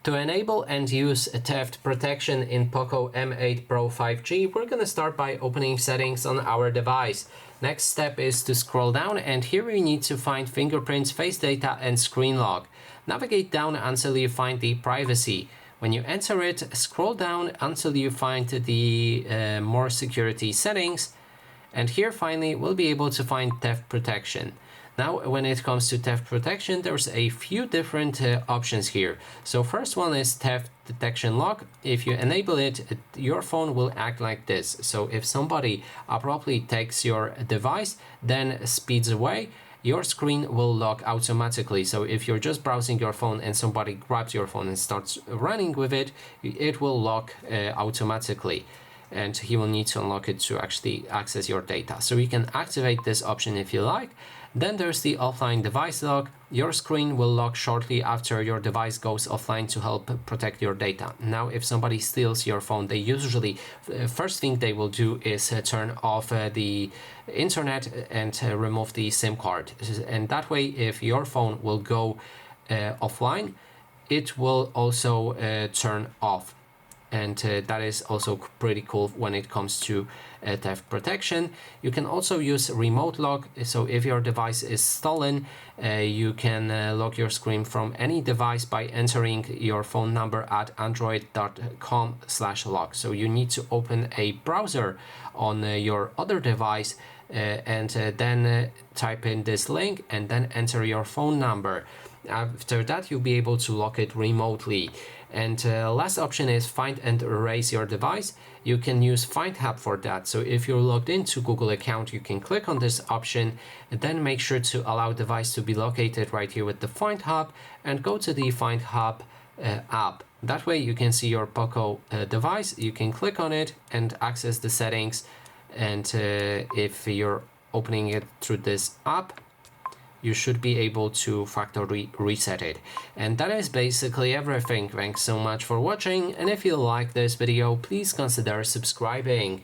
To enable and use theft protection in POCO M8 Pro 5G, we're going to start by opening settings on our device. Next step is to scroll down, and here we need to find fingerprints, face data and screen lock. Navigate down until you find the privacy. When you enter it, scroll down until you find the more security settings, and here finally we'll be able to find theft protection. Now, when it comes to theft protection, there's a few different options here. So first one is theft detection lock. If you enable it, your phone will act like this. So if somebody abruptly takes your device, then speeds away, your screen will lock automatically. So if you're just browsing your phone and somebody grabs your phone and starts running with it, it will lock automatically. And he will need to unlock it to actually access your data. So you can activate this option if you like. Then there's the offline device lock. Your screen will lock shortly after your device goes offline to help protect your data. Now, if somebody steals your phone, they usually first thing they will do is turn off the internet and remove the SIM card. And that way, if your phone will go offline, it will also turn off. And that is also pretty cool when it comes to theft protection. You can also use remote lock. So if your device is stolen, you can lock your screen from any device by entering your phone number at android.com/lock. So you need to open a browser on your other device and then type in this link and then enter your phone number. After that, you'll be able to lock it remotely. And last option is find and erase your device. You can use Find Hub for that. So if you're logged into Google account, you can click on this option and then make sure to allow device to be located right here with the Find Hub and go to the Find Hub app. That way you can see your POCO device. You can click on it and access the settings. And if you're opening it through this app, you should be able to factory reset it. And that is basically everything. Thanks so much for watching, and if you like this video, please consider subscribing.